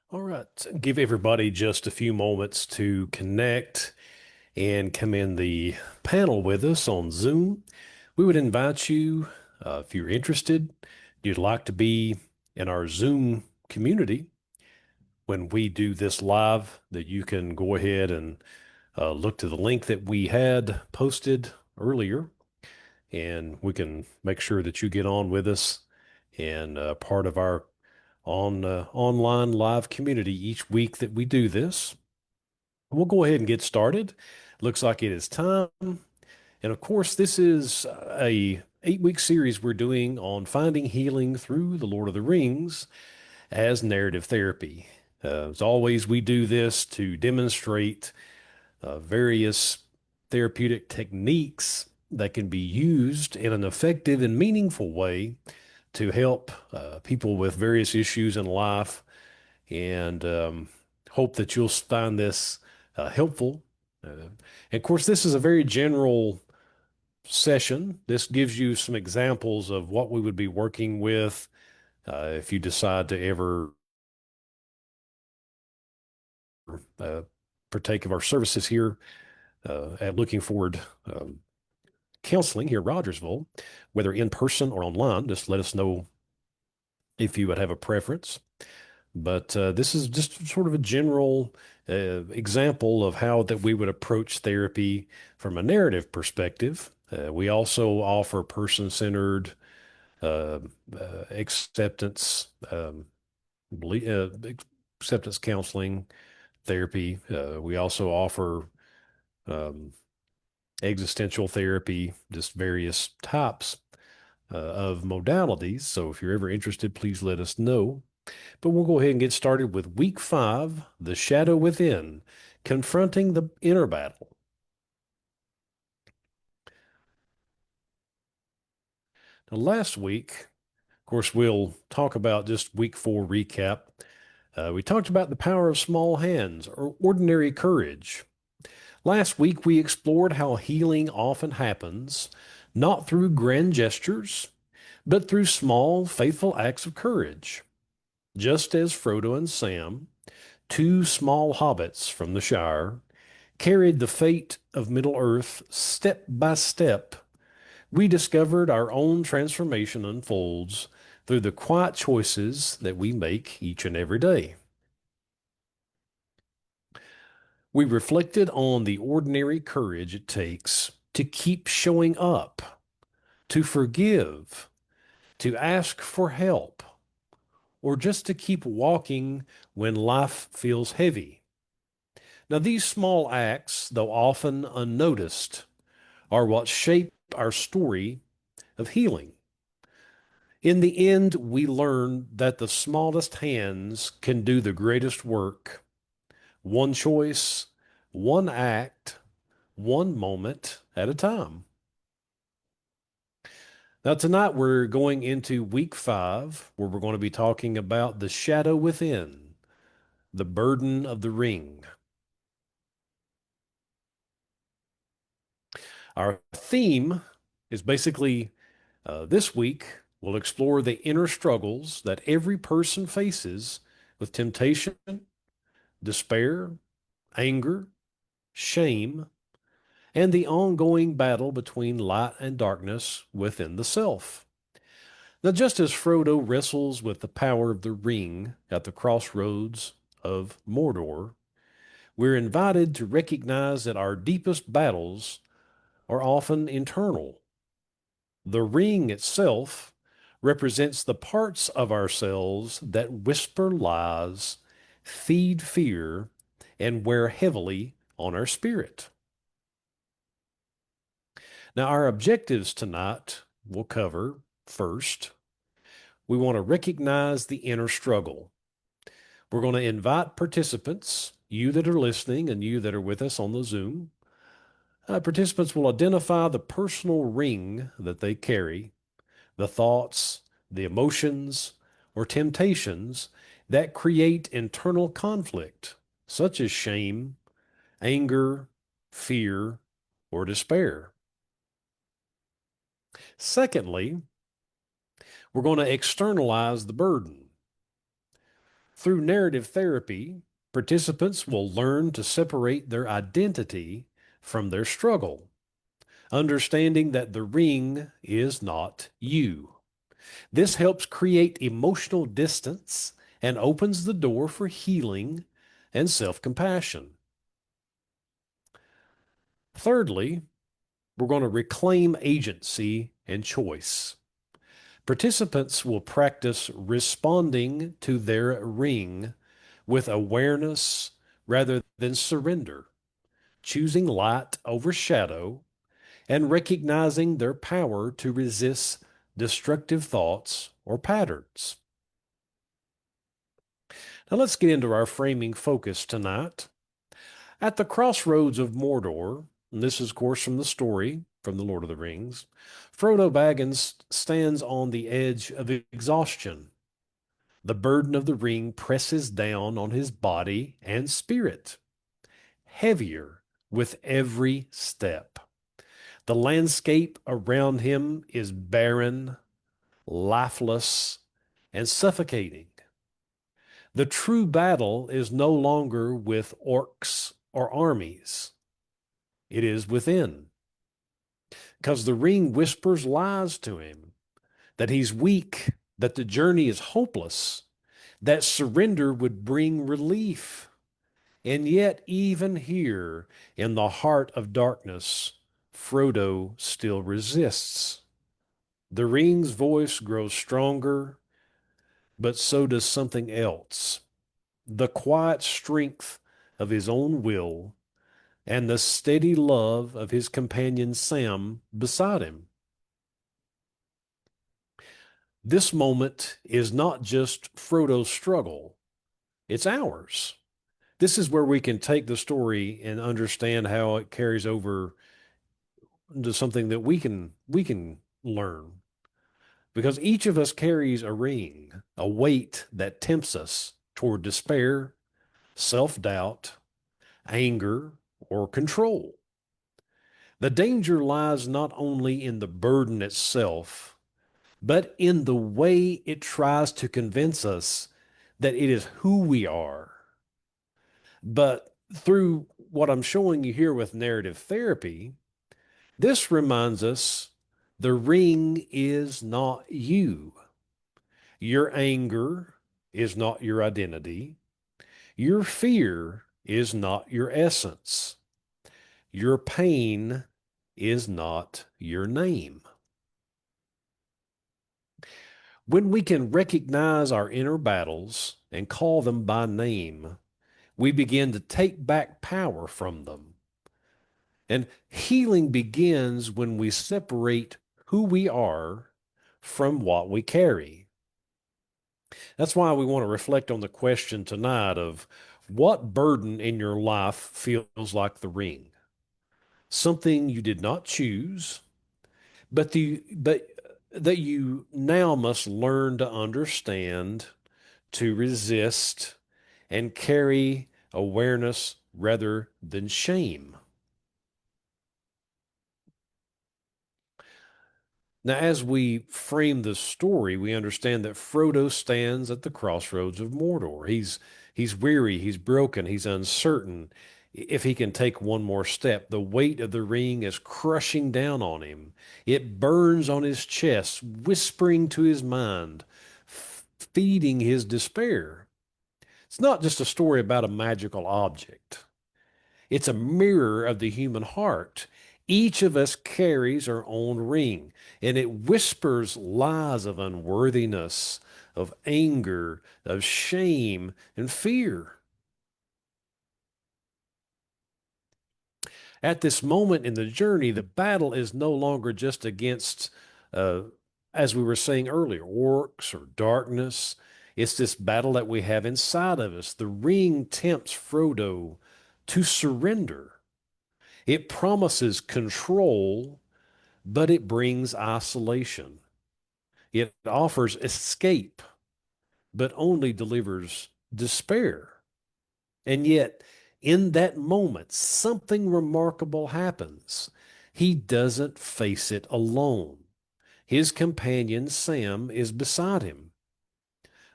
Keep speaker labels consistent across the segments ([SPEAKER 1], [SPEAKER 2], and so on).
[SPEAKER 1] All right. Give everybody just a few moments to connect and come in the panel with us on Zoom. We would invite you, if you're interested, you'd like to be in our Zoom community when we do this live, that you can go ahead and look to the link that we had posted earlier, and we can make sure that you get on with us and part of our online live community each week that we do this. We'll go ahead and get started. Looks like it is time. And of course, this is a 8-week series we're doing on finding healing through the Lord of the Rings as narrative therapy. As always, we do this to demonstrate various therapeutic techniques that can be used in an effective and meaningful way to help people with various issues in life, and hope that you'll find this helpful. And of course, this is a very general session. This gives you some examples of what we would be working with if you decide to ever uh, partake of our services here at Looking Forward Counseling here at Rogersville, whether in person or online. Just let us know if you would have a preference. But this is just sort of a general example of how that we would approach therapy from a narrative perspective. We also offer person-centered uh, acceptance, acceptance counseling therapy. We also offer um, existential therapy, just various types of modalities. So if you're ever interested, please let us know. But we'll go ahead and get started with week 5, The Shadow Within, confronting the inner battle. Now, last week, of course, we'll talk about just week 4 recap. We talked about the power of small hands or ordinary courage. Last week, we explored how healing often happens not through grand gestures, but through small, faithful acts of courage. Just as Frodo and Sam, two small hobbits from the Shire, carried the fate of Middle-earth step by step, we discovered our own transformation unfolds through the quiet choices that we make each and every day. We reflected on the ordinary courage it takes to keep showing up, to forgive, to ask for help, or just to keep walking when life feels heavy. Now, these small acts, though often unnoticed, are what shape our story of healing. In the end, we learn that the smallest hands can do the greatest work. One choice, one act, one moment at a time. Now, tonight we're going into week 5, where we're going to be talking about the shadow within, the burden of the ring. Our theme is basically this week, we'll explore the inner struggles that every person faces with temptation, despair, anger, shame, and the ongoing battle between light and darkness within the self. Now, just as Frodo wrestles with the power of the ring at the crossroads of Mordor, we're invited to recognize that our deepest battles are often internal. The ring itself represents the parts of ourselves that whisper lies, feed fear, and wear heavily on our spirit. Now, our objectives tonight will cover first, we want to recognize the inner struggle. We're going to invite participants, you that are listening and you that are with us on the Zoom. Participants will identify the personal ring that they carry, the thoughts, the emotions, or temptations that create internal conflict, such as shame, anger, fear, or despair. Secondly, we're going to externalize the burden. Through narrative therapy, participants will learn to separate their identity from their struggle, understanding that the ring is not you. This helps create emotional distance and opens the door for healing and self-compassion. Thirdly, we're going to reclaim agency and choice. Participants will practice responding to their ring with awareness rather than surrender, choosing light over shadow, and recognizing their power to resist destructive thoughts or patterns. Now let's get into our framing focus tonight. At the crossroads of Mordor, and this is, of course, from the story from The Lord of the Rings, Frodo Baggins stands on the edge of exhaustion. The burden of the ring presses down on his body and spirit, heavier with every step. The landscape around him is barren, lifeless, and suffocating. The true battle is no longer with orcs or armies. It is within. Because the ring whispers lies to him, that he's weak, that the journey is hopeless, that surrender would bring relief. And yet, even here, in the heart of darkness, Frodo still resists. The ring's voice grows stronger, but so does something else. The quiet strength of his own will and the steady love of his companion Sam beside him. This moment is not just Frodo's struggle, it's ours. This is where we can take the story and understand how it carries over into something that we can learn. Because each of us carries a ring, a weight that tempts us toward despair, self-doubt, anger, or control. The danger lies not only in the burden itself, but in the way it tries to convince us that it is who we are. But through what I'm showing you here with narrative therapy, this reminds us the ring is not you. Your anger is not your identity. Your fear is not your essence. Your pain is not your name. When we can recognize our inner battles and call them by name, we begin to take back power from them. And healing begins when we separate who we are from what we carry. That's why we want to reflect on the question tonight of what burden in your life feels like the ring? Something you did not choose, but that you now must learn to understand, to resist, and carry awareness rather than shame. Now, as we frame the story, we understand that Frodo stands at the crossroads of Mordor. He's weary, he's broken, he's uncertain if he can take one more step. The weight of the ring is crushing down on him. It burns on his chest, whispering to his mind, feeding his despair. It's not just a story about a magical object. It's a mirror of the human heart. Each of us carries our own ring, and it whispers lies of unworthiness, of anger, of shame, and fear. At this moment in the journey, the battle is no longer just against, uh, as we were saying earlier, orcs or darkness. It's this battle that we have inside of us. The ring tempts Frodo to surrender. It promises control, but it brings isolation. It offers escape, but only delivers despair. And yet, in that moment, something remarkable happens. He doesn't face it alone. His companion, Sam, is beside him.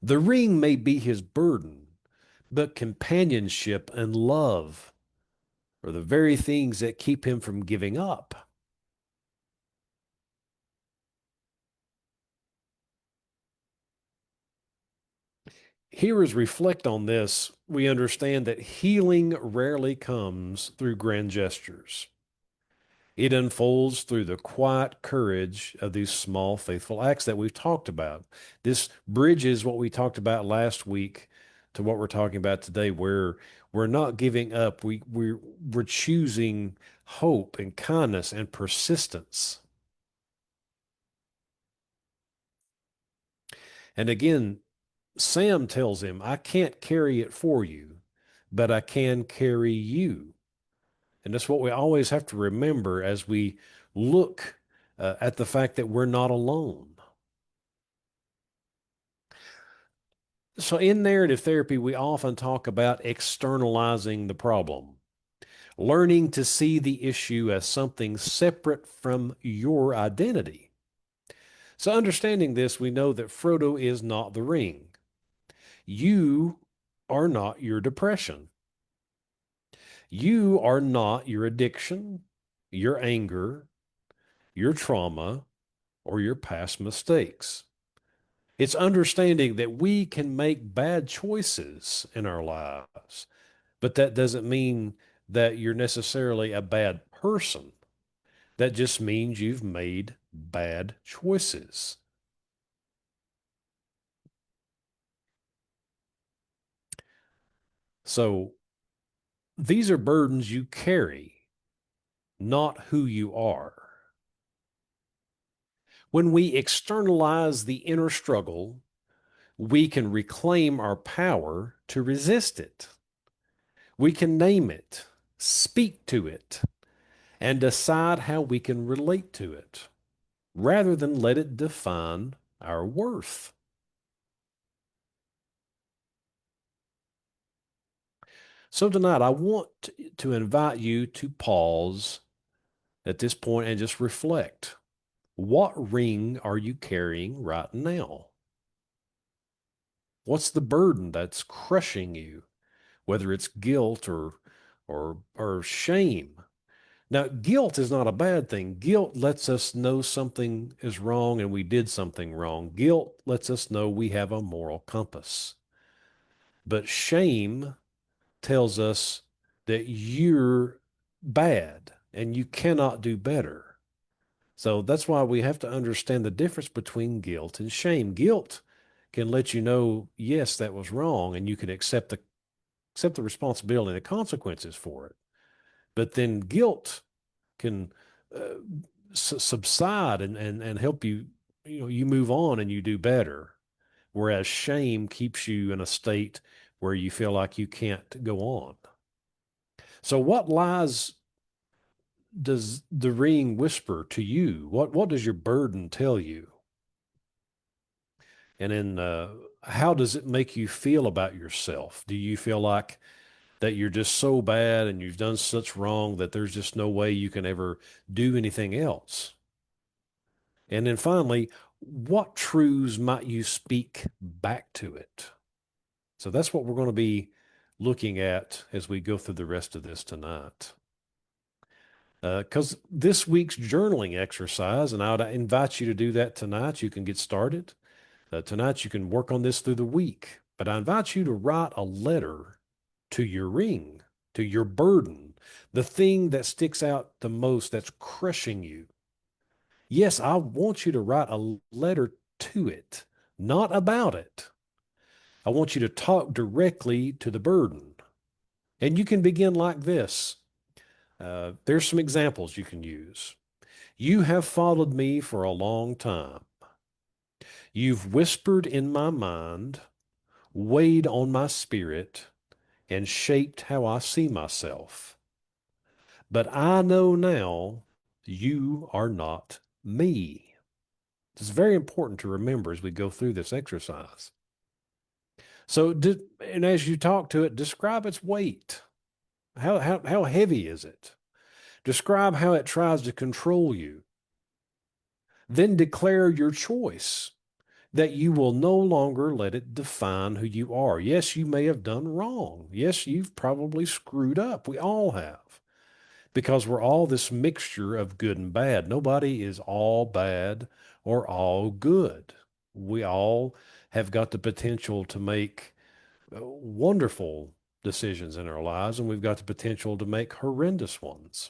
[SPEAKER 1] The ring may be his burden, but companionship and love are the very things that keep him from giving up. Here, as we reflect on this, we understand that healing rarely comes through grand gestures. It unfolds through the quiet courage of these small, faithful acts that we've talked about. This bridges what we talked about last week to what we're talking about today, where we're not giving up. We're choosing hope and kindness and persistence. And again, Sam tells him, I can't carry it for you, but I can carry you. And that's what we always have to remember as we look at the fact that we're not alone. So, in narrative therapy, we often talk about externalizing the problem, learning to see the issue as something separate from your identity. So, understanding this, we know that Frodo is not the ring. You are not your depression. You are not your addiction, your anger, your trauma, or your past mistakes. It's understanding that we can make bad choices in our lives, but that doesn't mean that you're necessarily a bad person. That just means you've made bad choices. So these are burdens you carry, not who you are. When we externalize the inner struggle, we can reclaim our power to resist it. We can name it, speak to it, and decide how we can relate to it rather than let it define our worth. So tonight, I want to invite you to pause at this point and just reflect. What ring are you carrying right now? What's the burden that's crushing you, whether it's guilt or shame? Now, guilt is not a bad thing. Guilt lets us know something is wrong and we did something wrong. Guilt lets us know we have a moral compass. But shame tells us that you're bad and you cannot do better. So that's why we have to understand the difference between guilt and shame. Guilt can let you know, yes, that was wrong, and you can accept the responsibility and the consequences for it. But then guilt can uh, subside and help you, you move on and you do better. Whereas shame keeps you in a state where you feel like you can't go on. So what lies does the ring whisper to you? What does your burden tell you? And then how does it make you feel about yourself? Do you feel like that you're just so bad and you've done such wrong that there's just no way you can ever do anything else? And then finally, what truths might you speak back to it? So that's what we're going to be looking at as we go through the rest of this tonight. Because this week's journaling exercise, and I would invite you to do that tonight. You can get started. Tonight, you can work on this through the week. But I invite you to write a letter to your ring, to your burden, the thing that sticks out the most that's crushing you. Yes, I want you to write a letter to it, not about it. I want you to talk directly to the burden. And you can begin like this. There's some examples you can use. You have followed me for a long time. You've whispered in my mind, weighed on my spirit, and shaped how I see myself. But I know now you are not me. It's very important to remember as we go through this exercise. So, and as you talk to it, describe its weight. How heavy is it? Describe how it tries to control you. Then declare your choice. that you will no longer let it define who you are. Yes, you may have done wrong. Yes, you've probably screwed up. We all have, because we're all this mixture of good and bad. Nobody is all bad or all good. We all have got the potential to make wonderful decisions in our lives, and we've got the potential to make horrendous ones.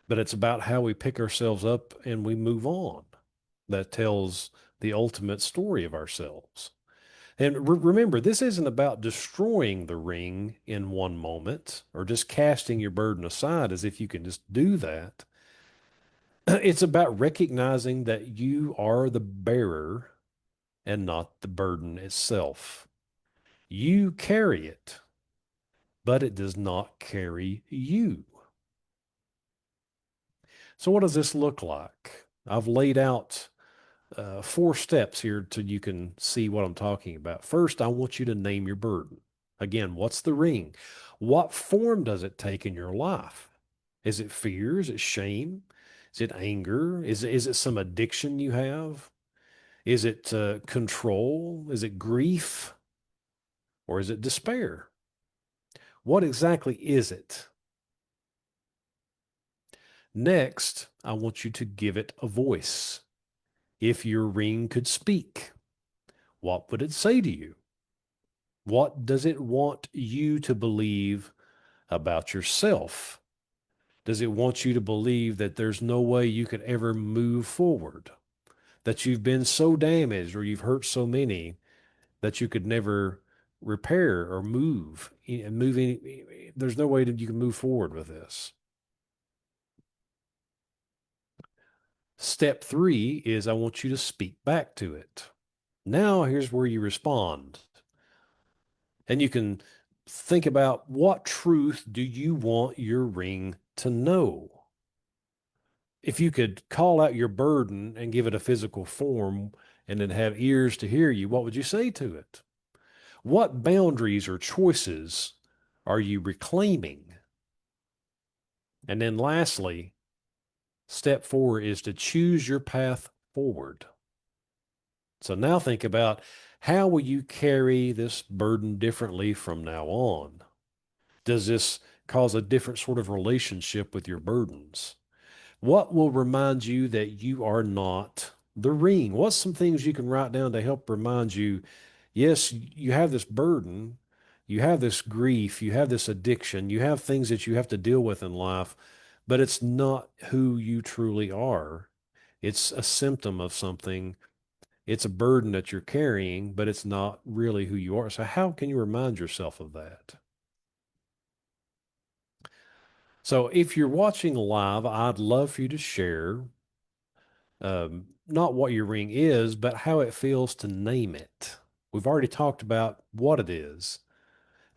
[SPEAKER 1] But it's about how we pick ourselves up and we move on that tells the ultimate story of ourselves. And remember, this isn't about destroying the ring in one moment or just casting your burden aside as if you can just do that. It's about recognizing that you are the bearer and not the burden itself. You carry it, but it does not carry you. So, what does this look like? I've laid out 4 steps here so you can see what I'm talking about. First, I want you to name your burden. Again, what's the ring? What form does it take in your life? Is it fear? Is it shame? Is it anger? Is it some addiction you have? Is it control? Is it grief? Or is it despair? What exactly is it? Next, I want you to give it a voice. If your ring could speak, what would it say to you? What does it want you to believe about yourself? Does it want you to believe that there's no way you could ever move forward? That you've been so damaged or you've hurt so many that you could never repair or move and move any, there's no way that you can move forward with this. Step 3 is I want you to speak back to it. Now here's where you respond. And you can think about, what truth do you want your ring to know? If you could call out your burden and give it a physical form and then have ears to hear you, what would you say to it? What boundaries or choices are you reclaiming? And then lastly, step 4 is to choose your path forward. So now think about, how will you carry this burden differently from now on? Does this cause a different sort of relationship with your burdens? What will remind you that you are not the ring? What's some things you can write down to help remind you, yes, you have this burden, you have this grief, you have this addiction, you have things that you have to deal with in life, but it's not who you truly are. It's a symptom of something. It's a burden that you're carrying, but it's not really who you are. So how can you remind yourself of that? So if you're watching live, I'd love for you to share not what your ring is, but how it feels to name it. We've already talked about what it is,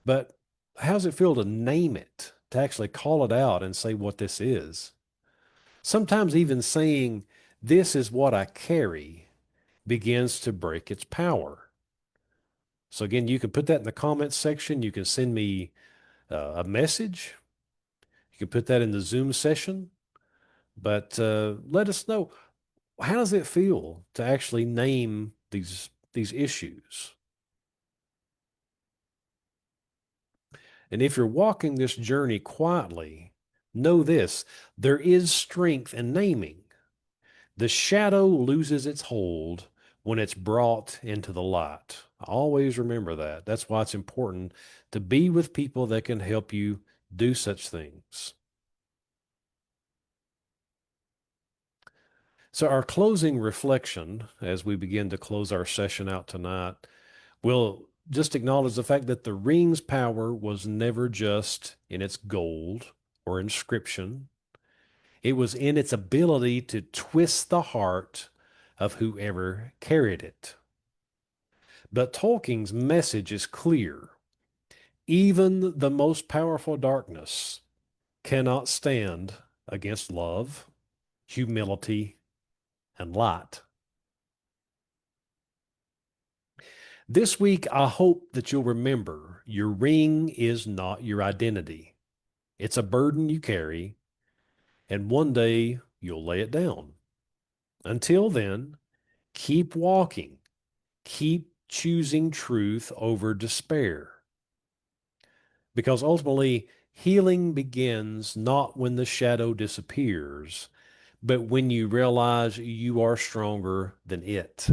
[SPEAKER 1] but how does it feel to name it, to actually call it out and say what this is? Sometimes even saying, this is what I carry, begins to break its power. So again, you can put that in the comments section. You can send me a message. You can put that in the Zoom session, but let us know, how does it feel to actually name these issues? And if you're walking this journey quietly, know this: there is strength in naming. The shadow loses its hold when it's brought into the light. Always remember that. That's why it's important to be with people that can help you do such things. So, our closing reflection, as we begin to close our session out tonight, will just acknowledge the fact that the ring's power was never just in its gold or inscription. It was in its ability to twist the heart of whoever carried it. But Tolkien's message is clear. Even the most powerful darkness cannot stand against love, humility, and light. This week, I hope that you'll remember your ring is not your identity. It's a burden you carry, and one day you'll lay it down. Until then, Keep walking. Keep choosing truth over despair. Because ultimately, healing begins not when the shadow disappears, but when you realize you are stronger than it.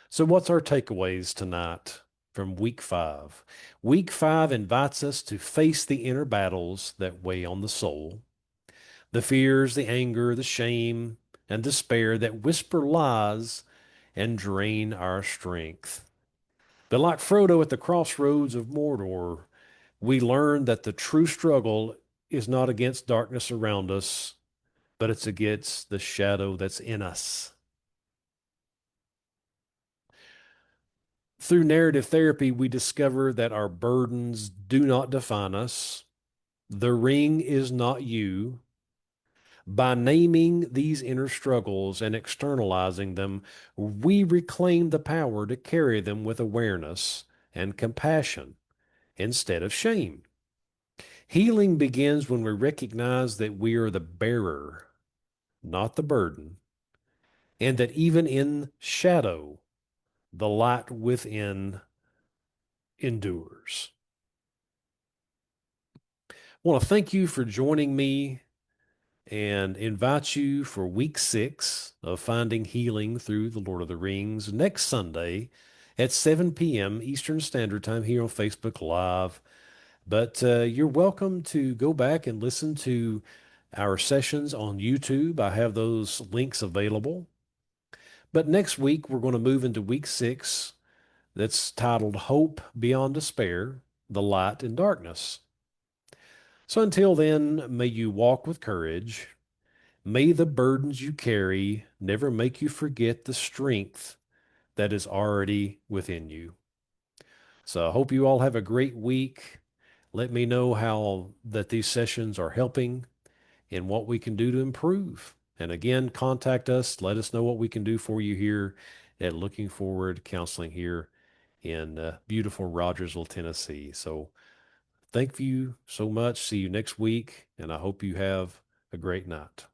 [SPEAKER 1] So, what's our takeaways tonight from week 5? Week 5 invites us to face the inner battles that weigh on the soul, the fears, the anger, the shame, and despair that whisper lies and drain our strength. But like Frodo at the crossroads of Mordor, we learn that the true struggle is not against darkness around us, but it's against the shadow that's in us. Through narrative therapy, we discover that our burdens do not define us. The ring is not you. By naming these inner struggles and externalizing them, we reclaim the power to carry them with awareness and compassion instead of shame. Healing begins when we recognize that we are the bearer, not the burden, and that even in shadow, the light within endures. I want to thank you for joining me and invite you for week 6 of Finding Healing Through the Lord of the Rings next Sunday at 7 p.m. Eastern Standard Time here on Facebook Live. But you're welcome to go back and listen to our sessions on YouTube. I have those links available. But next week, we're going to move into week 6 that's titled Hope Beyond Despair, the Light in Darkness. So until then, may you walk with courage. May the burdens you carry never make you forget the strength that is already within you. So I hope you all have a great week. Let me know how that these sessions are helping and what we can do to improve. And again, contact us. Let us know what we can do for you here at Looking Forward Counseling here in beautiful Rogersville, Tennessee. So thank you so much. See you next week, and I hope you have a great night.